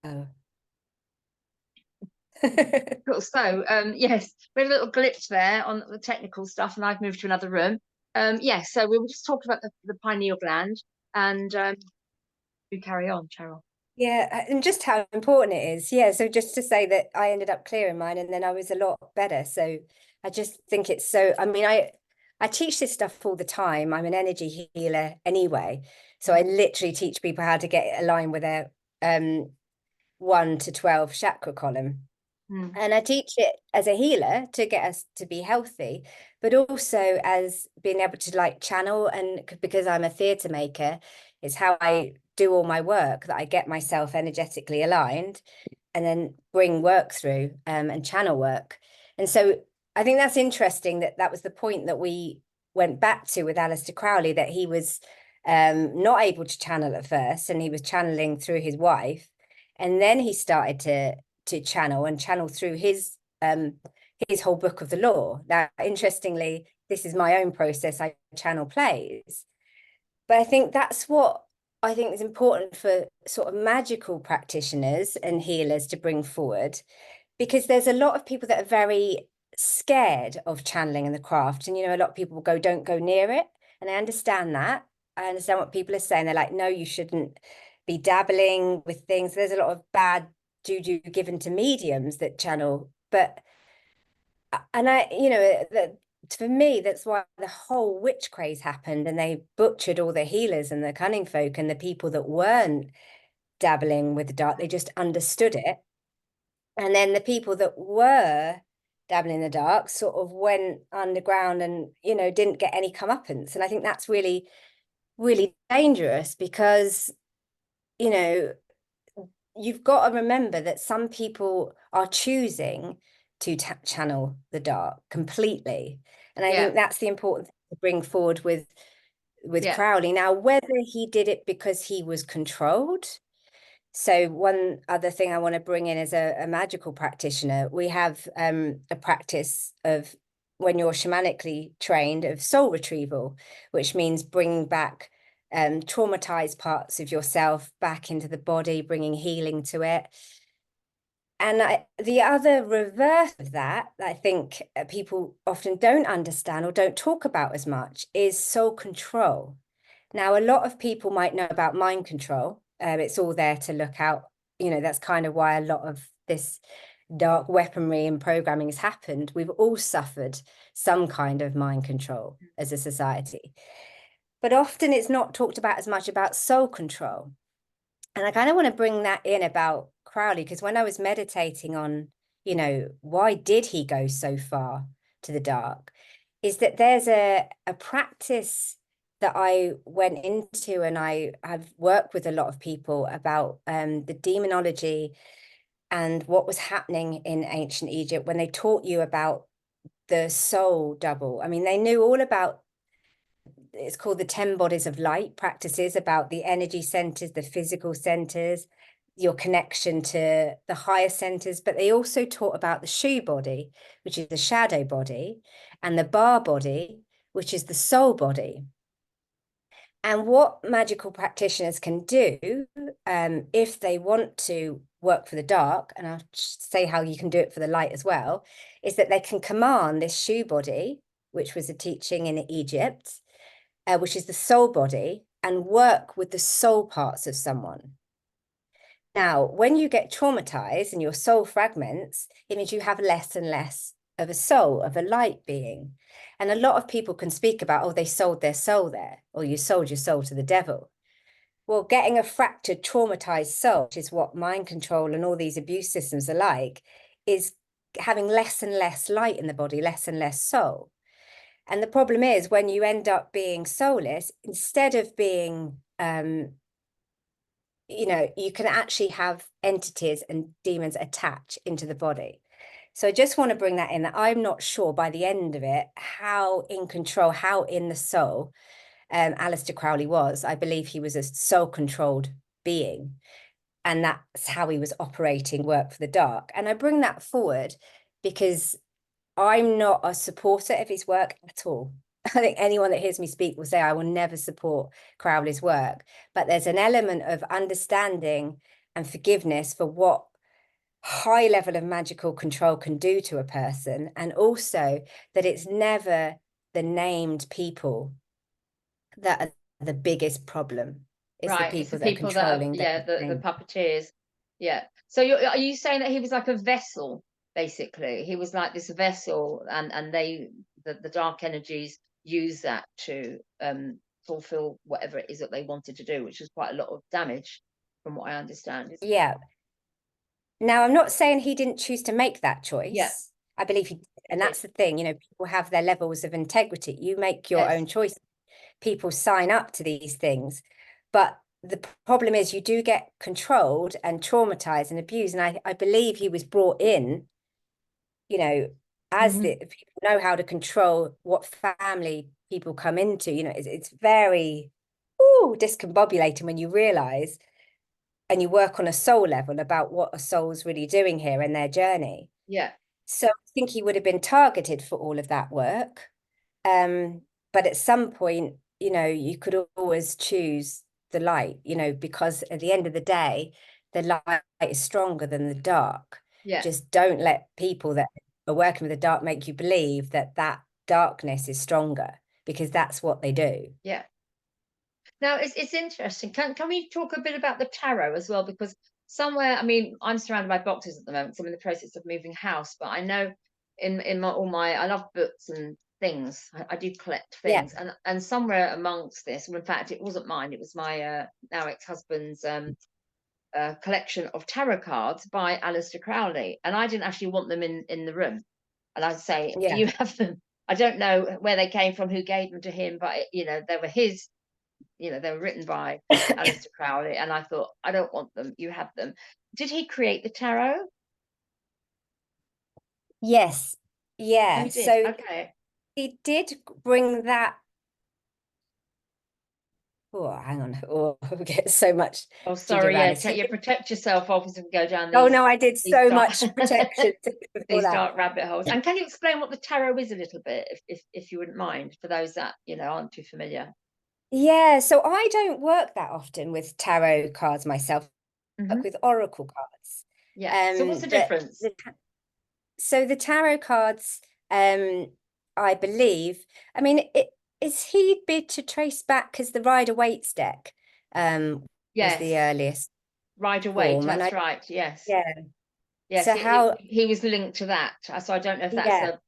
Oh. Cool. So, yes, we had a little glitch there on the technical stuff, and I've moved to another room. Yes, so we were just talking about the pineal gland, and you carry on, Cheryl. Yeah, and just how important it is. Yeah, so just to say that I ended up clearing mine and then I was a lot better. So I just think it's so, I mean, I teach this stuff all the time. I'm an energy healer anyway. So I literally teach people how to get aligned with their 1 to 12 chakra column. Mm. And I teach it as a healer to get us to be healthy, but also as being able to like channel. And because I'm a theatre maker, it's how I do all my work, that I get myself energetically aligned and then bring work through and channel work. And so I think that's interesting that that was the point that we went back to with Aleister Crowley, that he was not able to channel at first, and he was channeling through his wife. And then he started to channel through his whole book of the law. Now, interestingly, this is my own process. I channel plays, but I think that's what I think is important for sort of magical practitioners and healers to bring forward, because there's a lot of people that are very scared of channeling in the craft. And, you know, a lot of people will go, don't go near it. And I understand that. I understand what people are saying. They're like, no, you shouldn't be dabbling with things. There's a lot of bad juju given to mediums that channel. But, and I, you know, that for me, that's why the whole witch craze happened, and they butchered all the healers and the cunning folk and the people that weren't dabbling with the dark. They just understood it. And then the people that were dabbling in the dark sort of went underground and, you know, didn't get any comeuppance. And I think that's really, really dangerous because, you know, you've got to remember that some people are choosing to channel the dark completely. And I Yeah, think that's the important thing to bring forward with yeah, Crowley. Now, whether he did it because he was controlled. So one other thing I want to bring in as a magical practitioner, we have a practice of, when you're shamanically trained, of soul retrieval, which means bringing back traumatized parts of yourself back into the body, bringing healing to it. And the other reverse of that I think people often don't understand or don't talk about as much is soul control. Now, a lot of people might know about mind control. It's all there to look out. You know, that's kind of why a lot of this dark weaponry and programming has happened. We've all suffered some kind of mind control as a society. But often it's not talked about as much about soul control. And I kind of want to bring that in about Crowley, because when I was meditating on, you know, why did he go so far to the dark, is that there's a practice that I went into, and I have worked with a lot of people about the demonology and what was happening in ancient Egypt when they taught you about the soul double. I mean, they knew all about, it's called the 10 bodies of light practices, about the energy centers, the physical centers, your connection to the higher centers. But they also taught about the shu body, which is the shadow body, and the ba body, which is the soul body. And what magical practitioners can do, if they want to work for the dark, and I'll say how you can do it for the light as well, is that they can command this shu body, which was a teaching in Egypt, which is the soul body, and work with the soul parts of someone. Now, when you get traumatized and your soul fragments, it means you have less and less of a soul, of a light being. And a lot of people can speak about, oh, they sold their soul there, or you sold your soul to the devil. Well, getting a fractured, traumatized soul, which is what mind control and all these abuse systems are like, is having less and less light in the body, less and less soul. And the problem is when you end up being soulless, instead of being, you know, you can actually have entities and demons attach into the body. So I just want to bring that in, that I'm not sure by the end of it how in control, how in the soul Aleister Crowley was. I believe he was a soul-controlled being, and that's how he was operating work for the dark. And I bring that forward because I'm not a supporter of his work at all. I think anyone that hears me speak will say I will never support Crowley's work, but there's an element of understanding and forgiveness for what high level of magical control can do to a person, and also that it's never the named people that are the biggest problem. It's the Right, it's the people that are people that are, controlling that yeah, the thing. puppeteers. Yeah. So are you saying that he was like a vessel, basically? He was like this vessel, and the dark energies use that to fulfill whatever it is that they wanted to do, which was quite a lot of damage, from what I understand. Yeah. Now, I'm not saying he didn't choose to make that Yeah, choice. I believe he did. he And did. that's the thing, people have their levels of integrity. You make your Yes. own choice. People sign up to these things. But the problem is you do get controlled and traumatized and abused. And I believe he was brought in, as the people know how to control what family people come into. It's very discombobulating when you realize and you work on a soul level about what a soul's really doing here and their journey. Yeah. So I think he would have been targeted for all of that work. But at some point, you could always choose the light, because at the end of the day, the light is stronger than the dark. Yeah. Just don't let people that are working with the dark make you believe that that darkness is stronger, because that's what they do. Yeah. Now it's interesting. Can we talk a bit about the tarot as well? Because somewhere, I mean, I'm surrounded by boxes at the moment, so I'm in the process of moving house. But I know in my all my I love books and things. I do collect Yeah, things, and somewhere amongst this, well, in fact, it wasn't mine. It was my now ex-husband's collection of tarot cards by Aleister Crowley, and I didn't actually want them in the room. And I'd say, do yeah. you have them? I don't know where they came from, who gave them to him, but they were his. They were written by Aleister Crowley, and I thought, I don't want them. You have them. Did he create the tarot? Yes. Oh, Yeah. he did. So Okay. he did bring that. Oh, hang on. Oh, we get so much Oh, to do sorry. around Yeah, this. He you did, protect yourself, obviously, if we go down oh no, I did these so dark much protection before these that. dark rabbit holes. And can you explain what the tarot is a little bit, if you wouldn't mind, for those that aren't too familiar? Yeah, so I don't work that often with tarot cards myself. I Hmm. work with oracle cards. Yeah. So what's the But difference? so the tarot cards, I believe, I mean, is he bid to trace back because the Rider Waite deck was the Yes. earliest Rider Waite. form, and That's I right. Yes. yeah. Yes. So He how he was linked to that. So I don't know if that's yeah the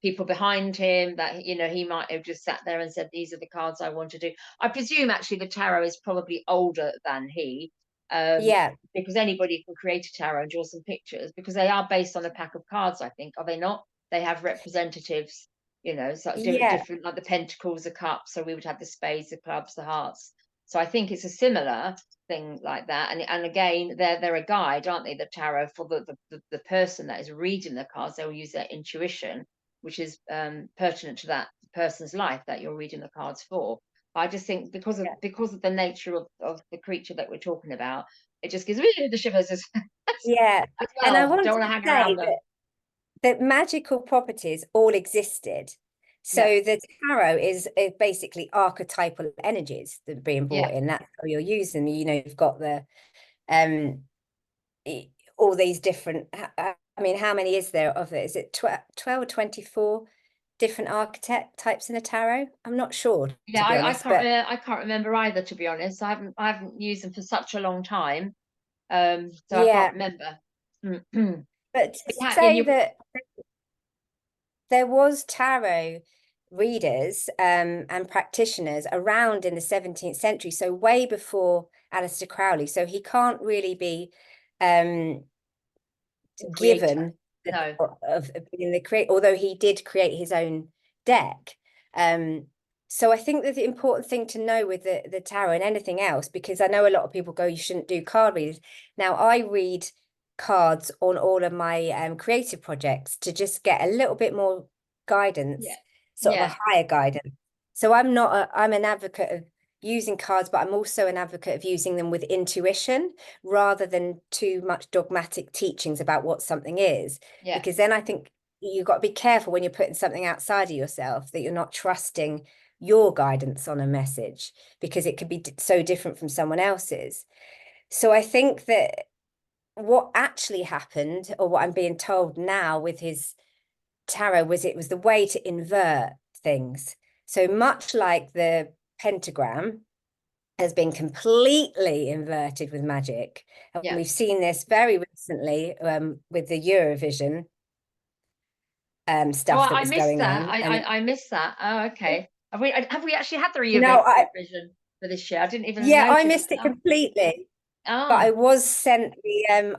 people behind him that he might have just sat there and said, these are the cards I want to do. I presume actually the tarot is probably older than he, um yeah because anybody can create a tarot and draw some pictures, because they are based on a pack of cards, I think, are they not? They have representatives, so yeah different, like the pentacles, the cups, so we would have the spades, the clubs, the hearts. So I think it's a similar thing like that. And again, they're a guide, aren't they, the tarot, for the person that is reading the cards. They will use their intuition, which is pertinent to that person's life that you're reading the cards for. I just think because of the nature of the creature that we're talking about, it just gives me the shivers as, yeah. as And I well. wanted Don't want to to hang around say them. that magical properties all existed. So Yeah, the tarot is basically archetypal energies that are being yeah, brought in. That's how you're using them. You've got the um all these different. I mean, how many is there of it? Is it 12 or 24 different archetype types in a tarot? I'm not sure, yeah. to be I honest, can't but I can't remember either, to be honest. I haven't used them for such a long time, so I can't yeah. remember. But to Yeah, and say you. that there was tarot readers and practitioners around in the 17th century, so way before Aleister Crowley. So he can't really be um, Creator. given the No. of being the creator, although he did create his own deck. So I think that the important thing to know with the tarot and anything else, because I know a lot of people go, you shouldn't do card readers. Now I read cards on all of my creative projects to just get a little bit more Yeah. guidance, sort of a Yeah. higher guidance. So I'm an advocate of using cards, but I'm also an advocate of using them with intuition rather than too much dogmatic teachings about what something is. Yeah. Because then I think you've got to be careful when you're putting something outside of yourself that you're not trusting your guidance on a message, because it could be so different from someone else's. So I think that what actually happened, or what I'm being told now with his tarot, was it was the way to invert things. So much like the pentagram has been completely inverted with magic. And Yeah. we've seen this very recently with the Eurovision Oh, stuff that I was missed going that. on. And I missed that. Oh, okay. Have we actually had the no, Eurovision for this year? I didn't even yeah, I notice missed it that. completely. But I Oh, was sent um,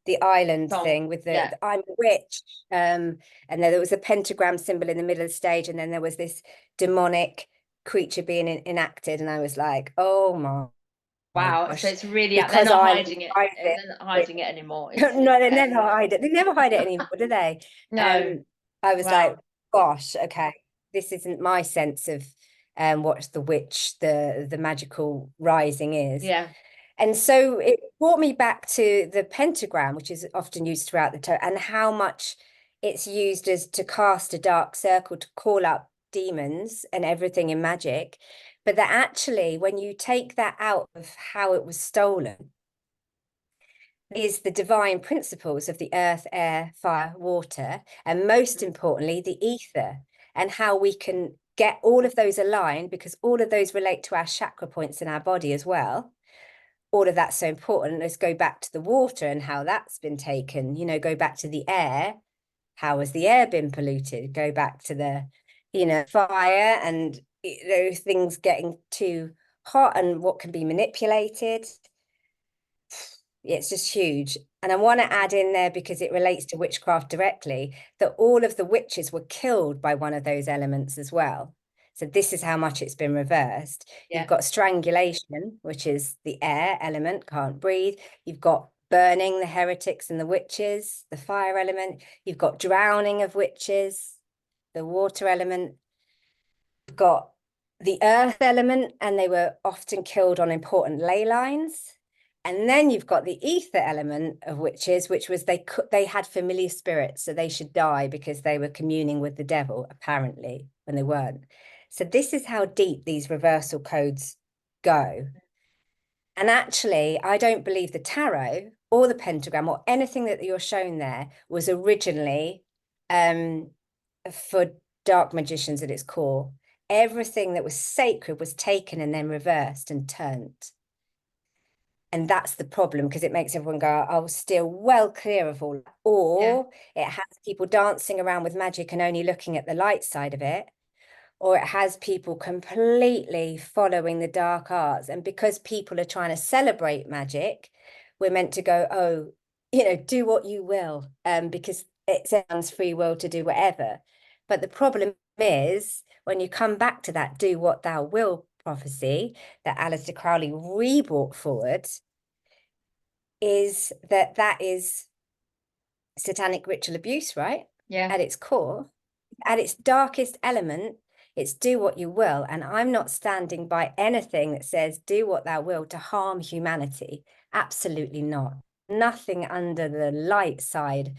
the island song. thing with Yeah. the I'm a witch. And there was a pentagram symbol in the middle of the stage, and then there was this demonic creature being enacted, and I was like, oh my Wow. So gosh, it's really out. They're because not Ireland hiding it. hides They're not it. hiding it anymore. No, they There. never hide it. They never hide it anymore, do they? No. I was like, Wow. gosh, okay, this isn't my sense of what the witch, the magical rising is. Yeah. And so it brought me back to the pentagram, which is often used throughout the tarot, and how much it's used as to cast a dark circle to call up demons and everything in magic. But that actually, when you take that out of how it was stolen, is the divine principles of the earth, air, fire, water, and most importantly, the ether, and how we can get all of those aligned, because all of those relate to our chakra points in our body as well. All of that's so important. Let's go back to the water and how that's been taken, go back to the air. How has the air been polluted? Go back to the, fire and those things getting too hot and what can be manipulated. It's just huge. And I want to add in there, because it relates to witchcraft directly, that all of the witches were killed by one of those elements as well. So this is how much it's been reversed. You've Yeah. got strangulation, which is the air element, can't breathe. You've got burning the heretics and the witches, the fire element. You've got drowning of witches, the water element. You've got the earth element, and they were often killed on important ley lines. And then you've got the ether element of witches, which was they had familiar spirits, so they should die because they were communing with the devil, apparently, when they weren't. So this is how deep these reversal codes go. And actually, I don't believe the tarot or the pentagram or anything that you're shown there was originally for dark magicians at its core. Everything that was sacred was taken and then reversed and turned. And that's the problem, because it makes everyone go, oh, steer well clear of all that. Yeah. Or it has people dancing around with magic and only looking at the light side of it. Or it has people completely following the dark arts. And because people are trying to celebrate magic, we're meant to go, oh, do what you will, because it sounds free will to do whatever. But the problem is, when you come back to that do what thou will prophecy that Aleister Crowley re-brought forward, is that is satanic ritual abuse, right? Yeah. At its core, at its darkest element, it's do what you will. And I'm not standing by anything that says do what thou will to harm humanity. Absolutely not. Nothing under the light side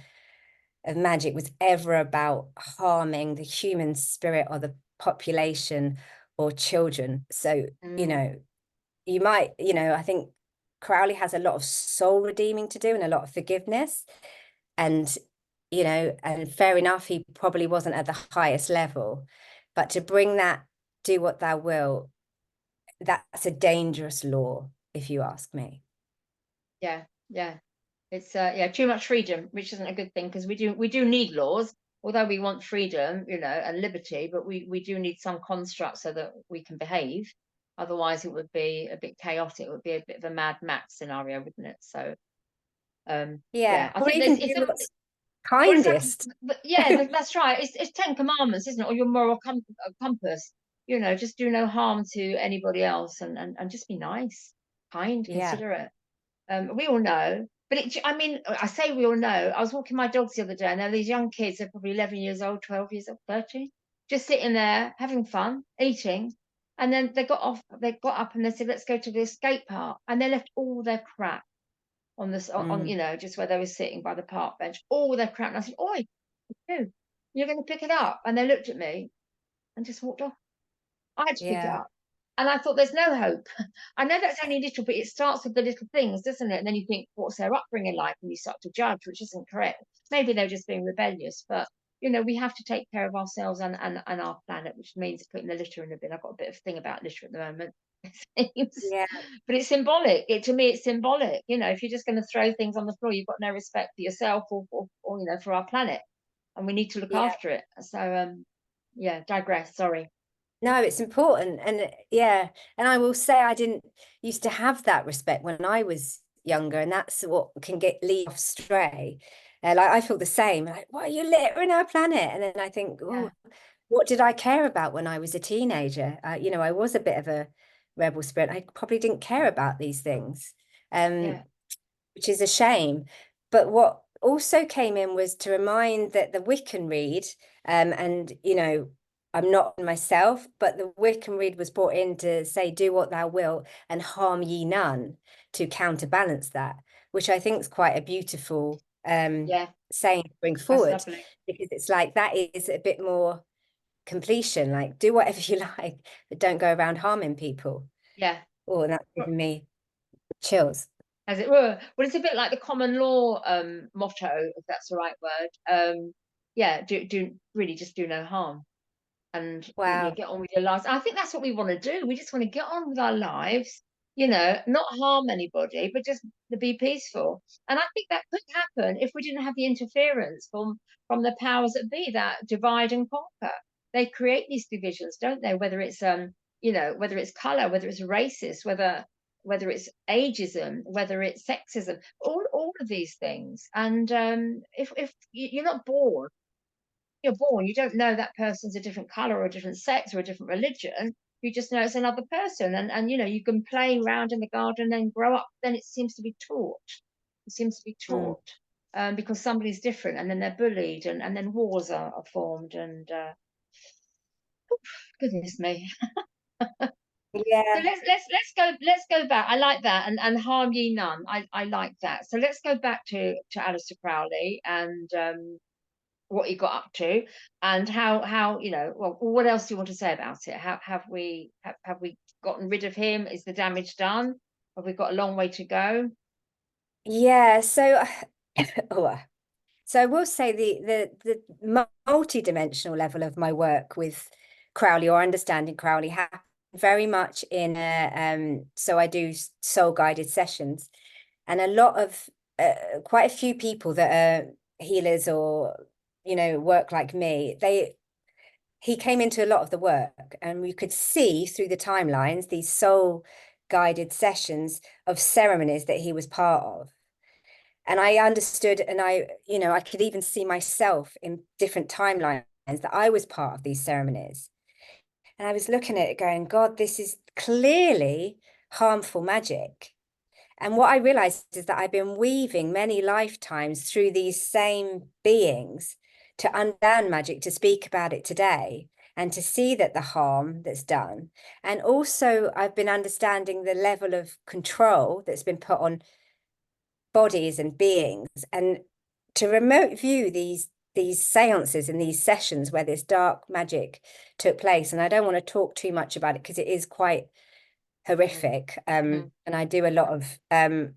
of magic was ever about harming the human spirit or the population or children. So, you might, I think Crowley has a lot of soul redeeming to do and a lot of forgiveness. And, and fair enough, he probably wasn't at the highest level. But to bring that, do what thou will, that's a dangerous law, if you ask me. Yeah. Yeah. It's yeah, too much freedom, which isn't a good thing, because we do need laws, although we want freedom, and liberty, but we do need some construct so that we can behave. Otherwise, it would be a bit chaotic. It would be a bit of a Mad Max scenario, wouldn't it? So, Yeah. yeah, I Or think even there's do it's what's well, exactly, kindest. yeah, that's right. It's Ten Commandments, isn't it? Or your moral compass. Just do no harm to anybody else, and just be nice, kind, Yeah. considerate. We all know, but I mean, I say we all know. I was walking my dogs the other day, and there were these young kids, they're probably 11 years old, 12 years old, 13, just sitting there having fun, eating. And then they got up and they said, let's go to the skate park. And they left all their crap on this, Mm. just where they were sitting by the park bench, all their crap. And I said, oi, you're going to pick it up. And they looked at me and just walked off. I had to pick it Yeah. up. And I thought, there's no hope. I know that's only little, but it starts with the little things, doesn't it? And then you think, what's their upbringing like? And you start to judge, which isn't correct. Maybe they're just being rebellious, but we have to take care of ourselves and our planet, which means putting the litter in the bin. I've got a bit of thing about litter at the moment. Yeah, But it's symbolic. To me, it's symbolic. If you're just going to throw things on the floor, you've got no respect for yourself or for our planet, and we need to look yeah. after it. So, yeah, digress. Sorry. No, it's important. And yeah, and I will say I didn't used to have that respect when I was younger, and that's what can lead off stray. Like I feel the same. Like, why are you littering our planet? And then I think, Yeah, oh, what did I care about when I was a teenager? I was a bit of a rebel spirit. I probably didn't care about these things. Um, yeah, which is a shame. But what also came in was to remind that the Wiccan read, and I'm not myself, but the Wiccan read was brought in to say, "Do what thou wilt, and harm ye none," to counterbalance that, which I think is quite a beautiful yeah. saying to bring That's forward, lovely. because it's like that is a bit more completion, like do whatever you like, but don't go around harming people. Yeah. Oh, and that's giving me chills. As it were. Well, it's a bit like the common law motto, if that's the right word. Yeah, do really just do no harm, and you Wow. get on with your lives. I think that's what we want to do. We just want to get on with our lives, not harm anybody, but just to be peaceful. And I think that could happen if we didn't have the interference from the powers that be, that divide and conquer. They create these divisions, don't they? Whether it's whether it's color, whether it's racist, whether it's ageism, whether it's sexism, all of these things. And if you're not born, you don't know that person's a different color or a different sex or a different religion. You just know it's another person, and you can play around in the garden and then grow up. Then it seems to be taught. It seems to be Mm. taught because somebody's different, and then they're bullied, and then wars are formed. And goodness me. So Yeah. let's go back. I like that, and harm ye none. I like that. So let's go back to Aleister Crowley and what he got up to, and how well, what else do you want to say about it? How have we gotten rid of him? Is the damage done? Have we got a long way to go? Yeah, so oh, so I will say the multi-dimensional level of my work with Crowley, or understanding Crowley, happened very much in so I do soul guided sessions, and a lot of quite a few people that are healers or work like me, he came into a lot of the work, and we could see through the timelines these soul guided sessions of ceremonies that he was part of. And I understood, and I could even see myself in different timelines that I was part of these ceremonies. And I was looking at it going, God, this is clearly harmful magic. And what I realized is that I've been weaving many lifetimes through these same beings to unlearn magic, to speak about it today, and to see that the harm that's done. And also, I've been understanding the level of control that's been put on bodies and beings, and to remote view these seances and these sessions where this dark magic took place. And I don't want to talk too much about it because it is quite horrific. Mm-hmm. And I do a lot of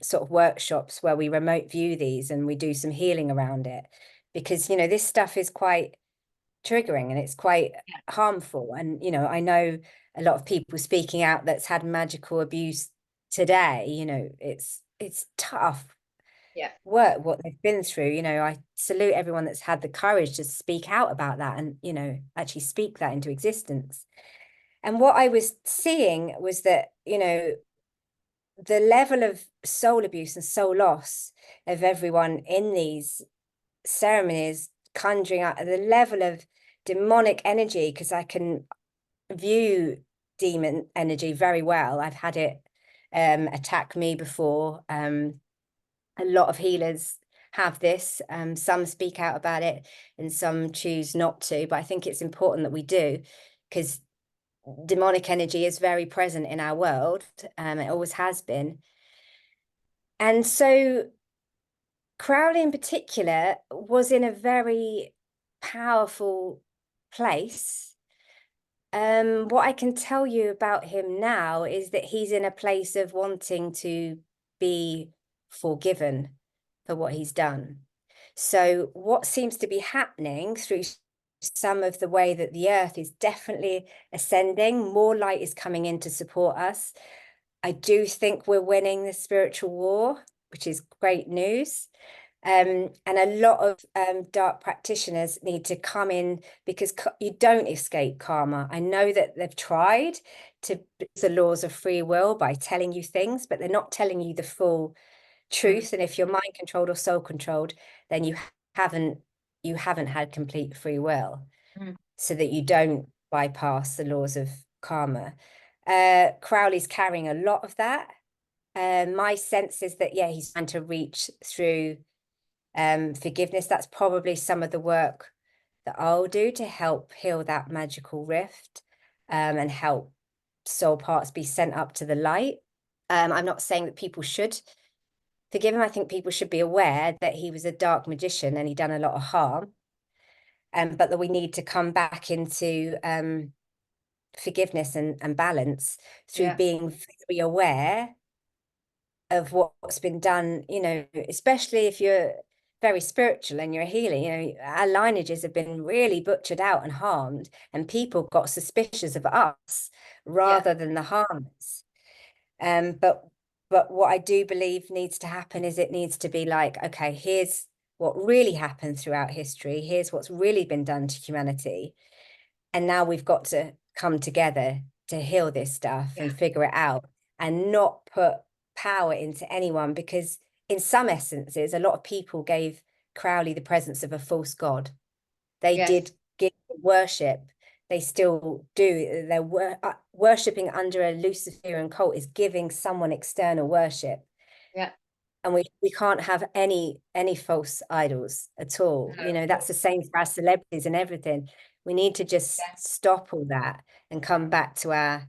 sort of workshops where we remote view these and we do some healing around it, because this stuff is quite triggering and it's quite Yeah, harmful. And I know a lot of people speaking out that's had magical abuse today. It's tough yeah, work what they've been through. I salute everyone that's had the courage to speak out about that and actually speak that into existence. And what I was seeing was that the level of soul abuse and soul loss of everyone in these ceremonies, conjuring out the level of demonic energy, because I can view demon energy very well. I've had it attack me before. A lot of healers have this. Some speak out about it and some choose not to, but I think it's important that we do, because demonic energy is very present in our world. It always has been. And so Crowley in particular was in a very powerful place, What I can tell you about him now is that he's in a place of wanting to be forgiven for what he's done. So what seems to be happening through some of the way that the earth is definitely ascending, more light is coming in to support us. I do think we're winning the spiritual war, which is great news. And a lot of dark practitioners need to come in, because you don't escape karma. I know that they've tried to the laws of free will by telling you things, but they're not telling you the full truth. And if you're mind controlled or soul controlled, then haven't you haven't had complete free will, so that you don't bypass the laws of karma. Crowley's carrying a lot of that. My sense is that, yeah, he's trying to reach through forgiveness. That's probably some of the work that I'll do to help heal that magical rift, and help soul parts be sent up to the light. I'm not saying that people should forgive him. I think people should be aware that he was a dark magician and he done a lot of harm, but that we need to come back into forgiveness and balance through being very aware of what's been done, especially if you're very spiritual and you're healing. Our lineages have been really butchered out and harmed, and people got suspicious of us rather than the harmers. But what I do believe needs to happen is it needs to be like, okay, here's what really happened throughout history. Here's what's really been done to humanity. And now we've got to come together to heal this stuff and figure it out, and not put power into anyone, because in some essences, a lot of people gave Crowley the presence of a false god. They did give worship. They still do. They're worshipping under a Luciferian cult is giving someone external worship. Yeah. And we can't have any false idols at all. No. That's the same for our celebrities and everything. We need to just stop all that and come back to our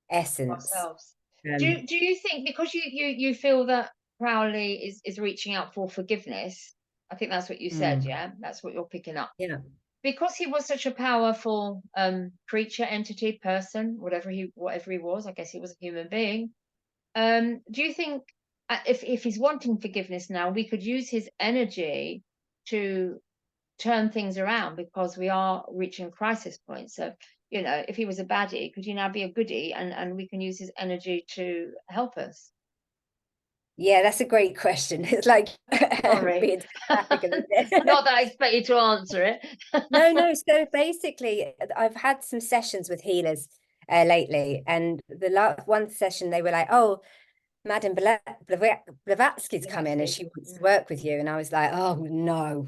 essence. Ourselves. Do you think, because you feel that Crowley is reaching out for forgiveness? I think that's what you said, yeah? That's what you're picking up. Yeah. Because he was such a powerful creature, entity, person, whatever he was, I guess he was a human being. Do you think if he's wanting forgiveness now, we could use his energy to turn things around, because we are reaching crisis points? So, if he was a baddie, could he now be a goodie, and we can use his energy to help us? Yeah, that's a great question. It's like Sorry. Not that I expect you to answer it. No. So basically, I've had some sessions with healers lately, and the last one session they were like, "Oh, Madam Blavatsky's come in and she wants to work with you," and I was like, "Oh no."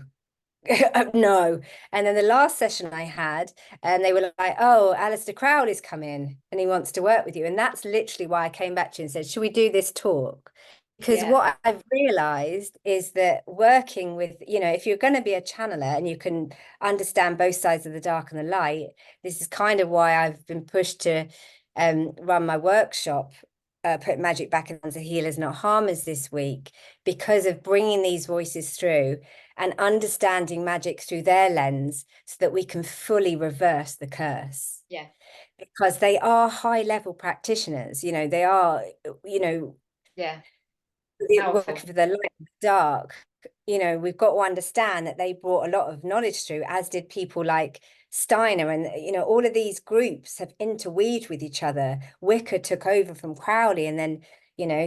No. And then the last session I had, and they were like, "Oh, Aleister Crowley's come in and he wants to work with you." And that's literally why I came back to you and said, "Should we do this talk?" Because what I've realized is that working with, if you're going to be a channeler and you can understand both sides of the dark and the light, this is kind of why I've been pushed to run my workshop, Put Magic Back into Healers Not Harmers this week, because of bringing these voices through and understanding magic through their lens, so that we can fully reverse the curse. Yeah. Because they are high level practitioners, they are, Yeah. working for the light and the dark. We've got to understand that they brought a lot of knowledge through, as did people like Steiner, and all of these groups have interweaved with each other. Wicca took over from Crowley, and then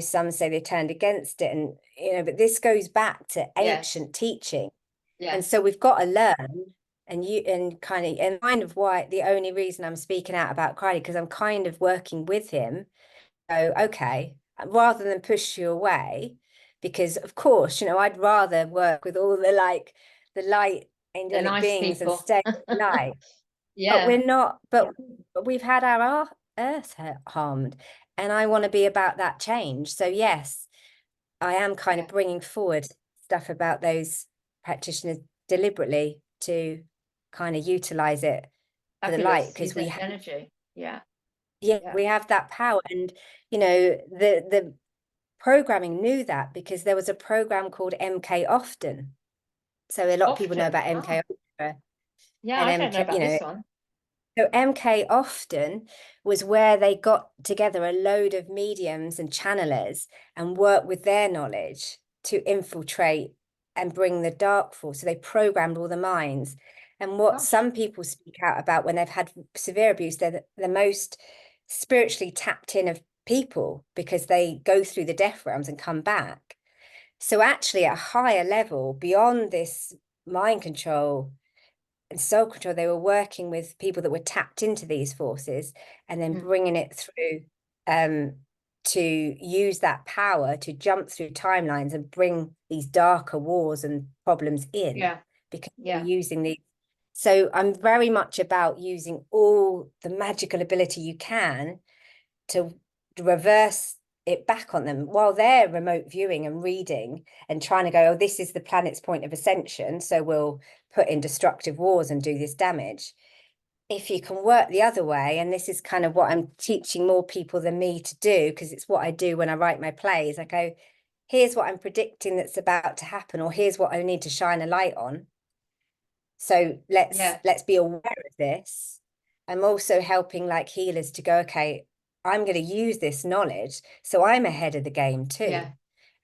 some say they turned against it, and but this goes back to ancient teaching. And so we've got to learn, and kind of why the only reason I'm speaking out about Crowley, because I'm kind of working with him. So okay, rather than push you away, because of course I'd rather work with all the light angelic nice beings and people. stay light. But we're not. But we've had our earth harmed, and I want to be about that change. So yes, I am kind of bringing forward stuff about those practitioners deliberately to kind of utilize it for the light, because we have energy. we have that power. And the programming knew that, because there was a program called MK Often. So a lot of people know about MK Ultra. Yeah, I don't know about this one. So MK often was where they got together a load of mediums and channelers and worked with their knowledge to infiltrate and bring the dark force. So they programmed all the minds. And what Gosh. some people speak out about when they've had severe abuse, they're the most spiritually tapped in of people because they go through the death realms and come back. So actually at a higher level, beyond this mind control and soul control, they were working with people that were tapped into these forces and then bringing it through to use that power to jump through timelines and bring these darker wars and problems in Yeah. because we're Yeah. using these. So I'm very much about using all the magical ability you can to reverse it back on them while they're remote viewing and reading and trying to go, oh, this is the planet's point of ascension, so we'll put in destructive wars and do this damage. If you can work the other way, and this is kind of what I'm teaching more people than me to do, because it's what I do when I write my plays. I go, here's what I'm predicting that's about to happen, or here's what I need to shine a light on. So Yeah. let's be aware of this. I'm also helping like healers to go, okay, I'm going to use this knowledge so I'm ahead of the game too. Yeah.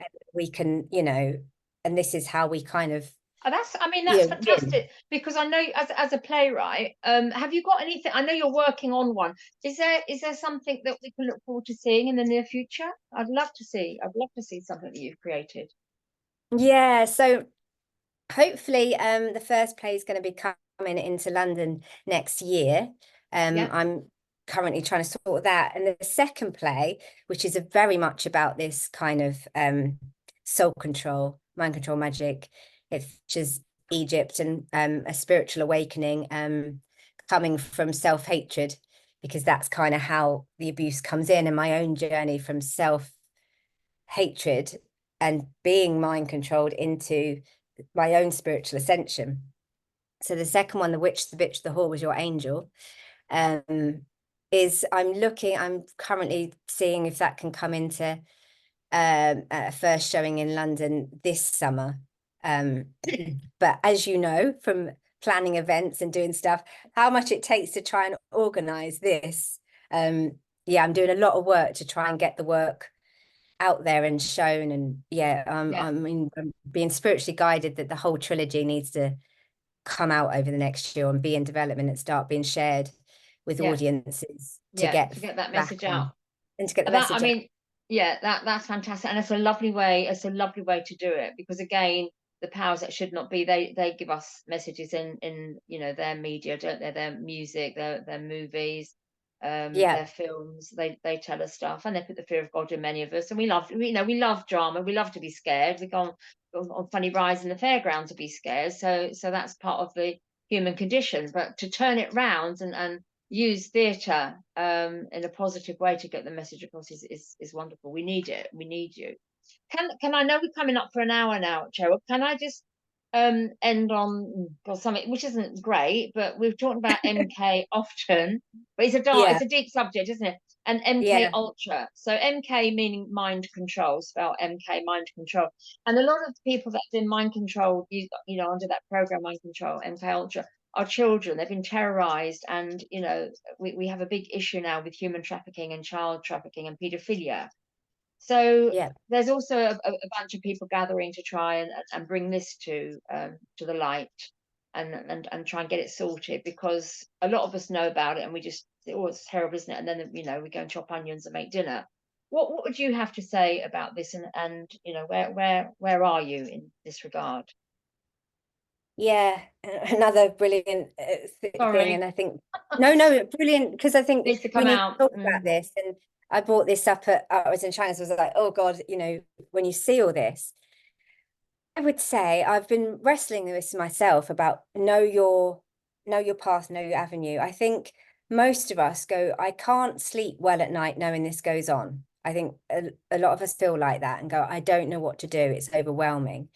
And we can, and this is how we kind of, Oh, I mean, that's win. fantastic because I know as a playwright, have you got anything? I know you're working on one. Is there something that we can look forward to seeing in the near future? I'd love to see something that you've created. Yeah, so hopefully the first play is going to be coming into London next year. Yeah. I'm currently trying to sort that. And the second play, which is very much about this kind of soul control, mind control magic, it features Egypt and a spiritual awakening coming from self-hatred, because that's kind of how the abuse comes in, and my own journey from self-hatred and being mind controlled into my own spiritual ascension. So the second one, The Witch, the Bitch, the Whore Was Your Angel, is I'm currently seeing if that can come into a first showing in London this summer. But as you know, from planning events and doing stuff, how much it takes to try and organize this. Yeah, I'm doing a lot of work to try and get the work out there and shown. And yeah, Yeah. I'm being spiritually guided that the whole trilogy needs to come out over the next year and be in development and start being shared with Yeah. audiences to Yeah. get To get that back message on out. and to get the That I message out. mean, yeah, that's fantastic, and it's a lovely way. It's a lovely way to do it because again, the powers that should not be, they give us messages in their media, don't they? Their music, their movies, Yeah, their films. They tell us stuff, and they put the fear of God in many of us. And we love drama. We love to be scared. We go on funny rides in the fairground to be scared. So that's part of the human condition. But to turn it round and use theatre in a positive way to get the message across is wonderful. We need it. We need you. Can I know we're coming up for an hour now, Cheryl? Can I just end on well, something which isn't great, but we've talked about MK often, but yeah, it's a deep subject, isn't it? And MK yeah, Ultra. So MK meaning mind control, spell MK mind control. And a lot of people that have been mind controlled, under that program mind control, MK Ultra, are children. They've been terrorized, and we have a big issue now with human trafficking and child trafficking and paedophilia. So yeah, there's also a bunch of people gathering to try and bring this to the light and try and get it sorted, because a lot of us know about it and we just oh, it's terrible, isn't it? And then we go and chop onions and make dinner. What would you have to say about this, and where are you in this regard? yeah. Another brilliant thing. And Sorry, I think, no, brilliant, because I think needs to we come need to out. talk about this. And I brought this up I was in China, so I was like, oh God, when you see all this, I would say I've been wrestling with this myself about know your path, know your avenue. I think most of us go, I can't sleep well at night knowing this goes on. I think a lot of us feel like that and go, I don't know what to do. It's overwhelming.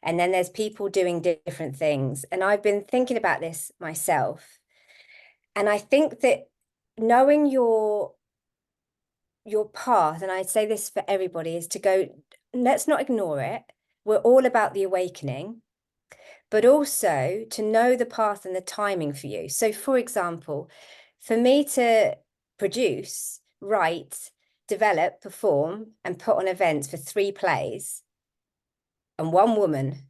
And then there's people doing different things. And I've been thinking about this myself. And I think that knowing your path, and I'd say this for everybody, is to go, let's not ignore it. We're all about the awakening, but also to know the path and the timing for you. So, for example, For me to produce, write, develop, perform, and put on events for 3 plays and 1 woman,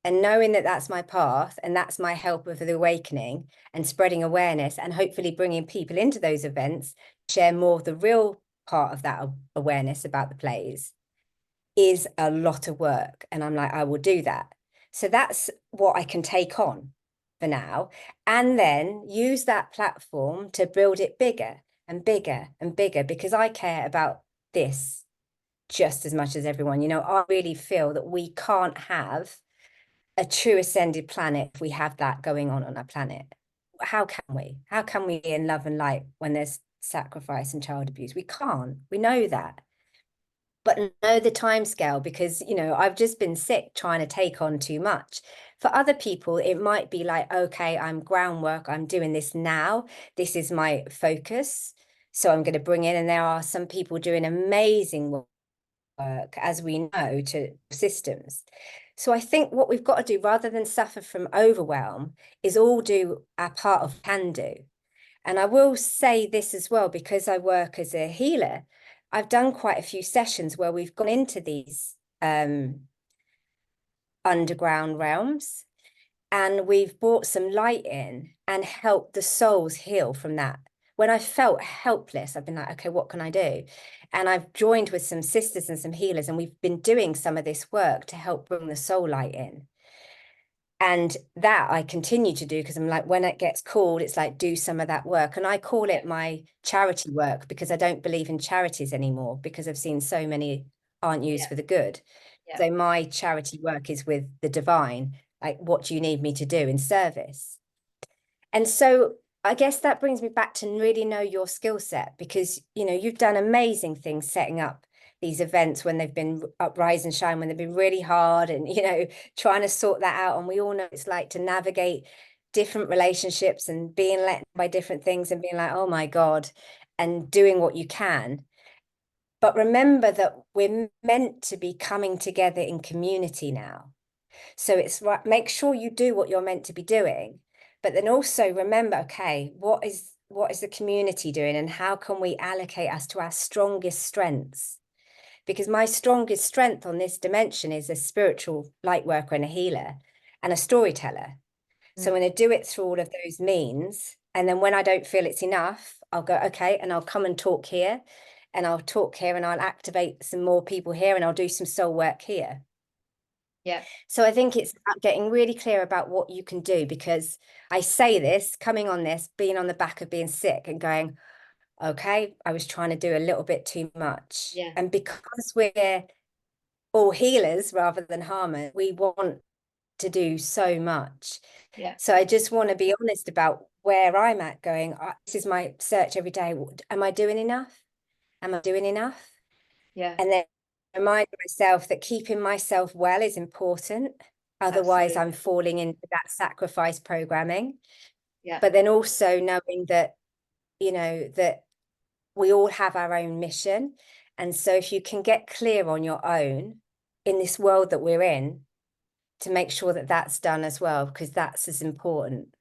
and knowing that that's my path and that's my help with the awakening and spreading awareness and hopefully bringing people into those events, share more of the real part of that awareness about the plays, is a lot of work. And I'm like, I will do that. So that's what I can take on for now, and then use that platform to build it bigger and bigger and bigger, because I care about this just as much as everyone. You know, I really feel that we can't have a true ascended planet if we have that going on our planet. How can we? How can we be in love and light when there's sacrifice and child abuse? We can't. We know that. But know the time scale, because, you know, I've just been sick trying to take on too much. For other people, it might be like, okay, I'm groundwork, I'm doing this now. This is my focus. So I'm going to bring in, and there are some people doing amazing work, as we know, to systems. So I think what we've got to do, rather than suffer from overwhelm, is all do our part of can do. And I will say this as well, because I work as a healer, I've done quite a few sessions where we've gone into these underground realms, and we've brought some light in and helped the souls heal from that. When I felt helpless, I've been like, okay, what can I do? And I've joined with some sisters and some healers, and we've been doing some of this work to help bring the soul light in. And that I continue to do, because I'm like, when it gets called, it's like, do some of that work. And I call it my charity work, because I don't believe in charities anymore, because I've seen so many aren't used for the good. So my charity work is with the divine. Like, what do you need me to do in service? And so I guess that brings me back to really know your skill set, because, you know, you've done amazing things setting up these events when they've been up, rise and shine, when they've been really hard, and, you know, trying to sort that out. And we all know it's like to navigate different relationships and being led by different things and being like, oh my God, and doing what you can. But remember that we're meant to be coming together in community now. So it's right, make sure you do what you're meant to be doing, but then also remember, okay, what is the community doing, and how can we allocate us to our strongest strengths? Because my strongest strength on this dimension is a spiritual light worker and a healer and a storyteller. So I'm going to do it through all of those means. And then when I don't feel it's enough, I'll go, okay, and I'll come and talk here, and I'll talk here, and I'll activate some more people here, and I'll do some soul work here. Yeah. So I think it's about getting really clear about what you can do, because I say this, coming on this, being on the back of being sick and going, okay, I was trying to do a little bit too much. Yeah. And because we're all healers rather than harmers, we want to do so much. Yeah. So I just want to be honest about where I'm at, going, this is my search every day. Am I doing enough? Am I doing enough? Yeah. And then remind myself that keeping myself well is important. Otherwise, I'm Absolutely. falling into that sacrifice programming. Yeah. But then also knowing that, you know, that we all have our own mission. And so if you can get clear on your own in this world that we're in, to make sure that that's done as well, because that's as important.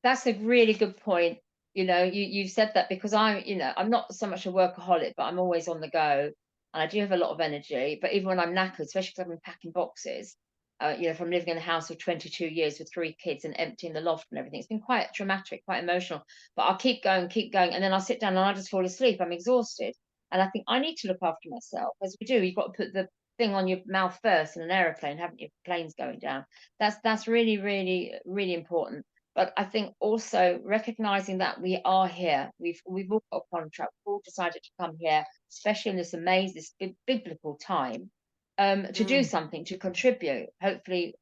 That's a really good point. You know, you've said that, because I'm not so much a workaholic, but I'm always on the go, and I do have a lot of energy. But even when I'm knackered, especially because I've been packing boxes, from living in a house for 22 years with 3 kids and emptying the loft and everything, it's been quite traumatic, quite emotional. But I'll keep going, and then I'll sit down and I'll just fall asleep. I'm exhausted, and I think I need to look after myself, as we do. You've got to put the thing on your mouth first in an aeroplane, haven't you? Planes going down. That's really, really, really important. But I think also recognizing that we are here. We've all got a contract. We've all decided to come here, especially in this amazing, this biblical time, to do something, to contribute. Hopefully,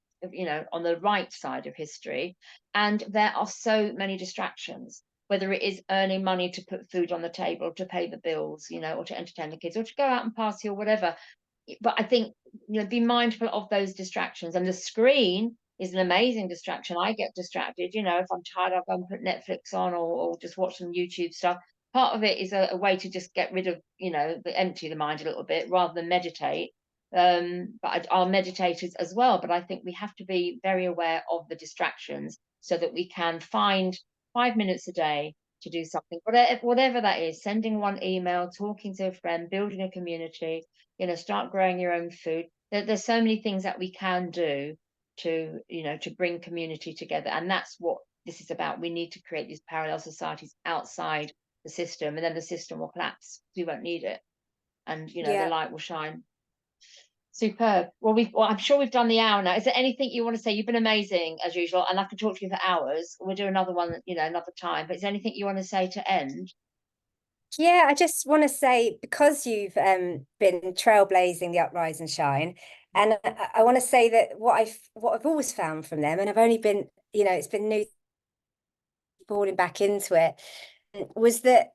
on the right side of history. And there are so many distractions. Whether it is earning money to put food on the table, to pay the bills, or to entertain the kids, or to go out and party or whatever. But I think, be mindful of those distractions. And the screen is an amazing distraction. I get distracted, if I'm tired, I'll go and put Netflix on, or just watch some YouTube stuff. Part of it is a way to just get rid of, empty the mind a little bit rather than meditate. But I'll meditate as well. But I think we have to be very aware of the distractions, so that we can find 5 minutes a day to do something, whatever that is, sending one email, talking to a friend, building a community, start growing your own food. There's so many things that we can do to, to bring community together. And that's what this is about. We need to create these parallel societies outside the system, and then the system will collapse. We won't need it. And, the Yeah. light will shine. Superb. Well, I'm sure we've done the hour now. Is there anything you want to say? You've been amazing as usual, and I could talk to you for hours. We'll do another one, another time. But is there anything you want to say to end? Yeah, I just want to say, because you've been trailblazing the Uprise and Shine, and I want to say that what I've always found from them, and I've only been, it's been new falling back into it, was that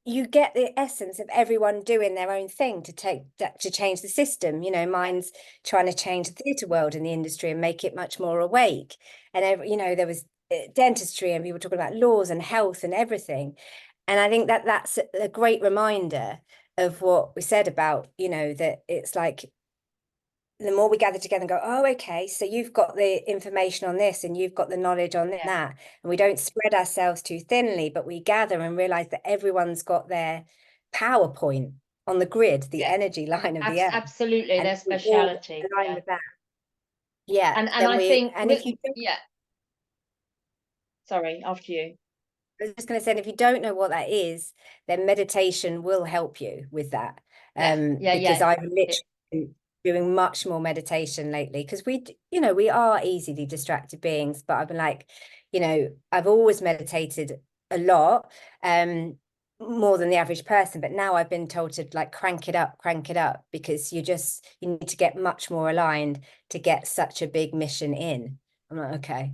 you get the essence of everyone doing their own thing to change the system. Mine's trying to change the theatre world and the industry and make it much more awake. And there was dentistry and people talking about laws and health and everything. And I think that that's a great reminder of what we said about, that it's like, the more we gather together and go, oh, okay, so you've got the information on this and you've got the knowledge on Yeah, that. And we don't spread ourselves too thinly, but we gather and realize that everyone's got their PowerPoint on the grid, the yeah, energy line of the earth. absolutely. And Their if we all speciality. align Yeah, with that, yeah, and then I think and if you don't, yeah. Sorry, after you. I was just going to say, if you don't know what that is, then meditation will help you with that. Yeah, yeah, Because yeah. I've literally been doing much more meditation lately, because we are easily distracted beings, but I've been like, I've always meditated a lot, more than the average person, but now I've been told to like crank it up, because you need to get much more aligned to get such a big mission in. I'm like, okay.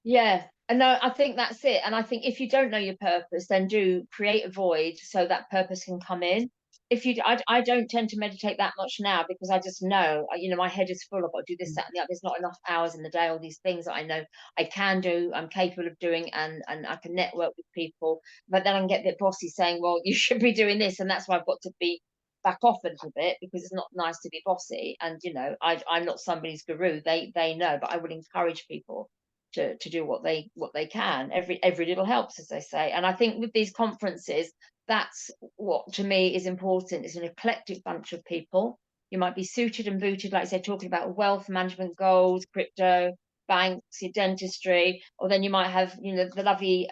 Yeah, and no, I think that's it. And I think if you don't know your purpose, then do create a void so that purpose can come in. If you, I don't tend to meditate that much now, because I just know, my head is full. I've got to do this, that, and the other. There's not enough hours in the day. All these things that I know I can do, I'm capable of doing, and I can network with people. But then I can get the bossy saying, "Well, you should be doing this," and that's why I've got to be back off a little bit, because it's not nice to be bossy. And I'm not somebody's guru. They know, but I will encourage people to do what they can. Every little helps, as they say. And I think with these conferences, that's what to me is important. It's an eclectic bunch of people. You might be suited and booted, like I said, talking about wealth management, gold, crypto, banks, your dentistry, or then you might have the lovely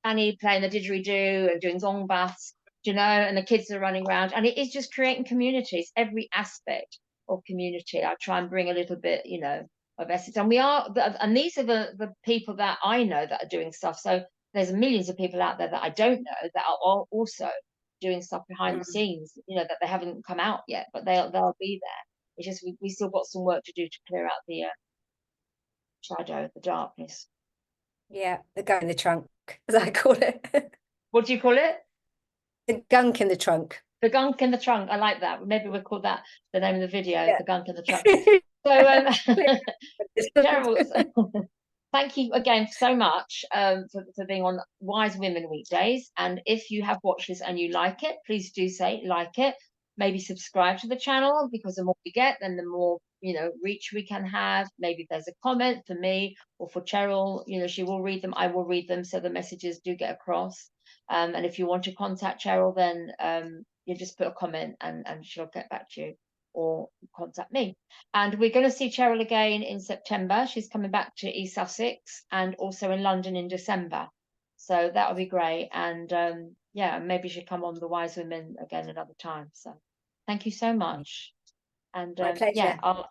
Fanny playing the didgeridoo and doing gong baths, and the kids are running around, and it is just creating communities. Every aspect of community, I try and bring a little bit, of essence. And these are the people that I know that are doing stuff. So there's millions of people out there that I don't know that are all also doing stuff behind the scenes, that they haven't come out yet, but they'll be there. It's just we still got some work to do to clear out the shadow, the darkness. Yeah, the guy in the trunk, as I call it. What do you call it? The gunk in the trunk. The gunk in the trunk. I like that. Maybe we'll call that the name of the video, Yeah. the gunk in the trunk. So Cheryl, thank you again so much for being on Wise Women Weekdays. And if you have watched this and you like it, please do say like it. Maybe subscribe to the channel, because the more we get, then the more reach we can have. Maybe if there's a comment for me or for Cheryl, she will read them, I will read them, so the messages do get across. And if you want to contact Cheryl, then you just put a comment and she'll get back to you, or contact me. And we're going to see Cheryl again in September. She's coming back to East Sussex, and also in London in December. So that will be great. And yeah, maybe she'll come on the Wise Women again another time. So thank you so much. And My yeah, pleasure. all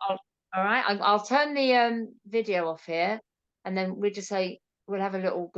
right. I'll turn the video off here, and then we'll just say we'll have a little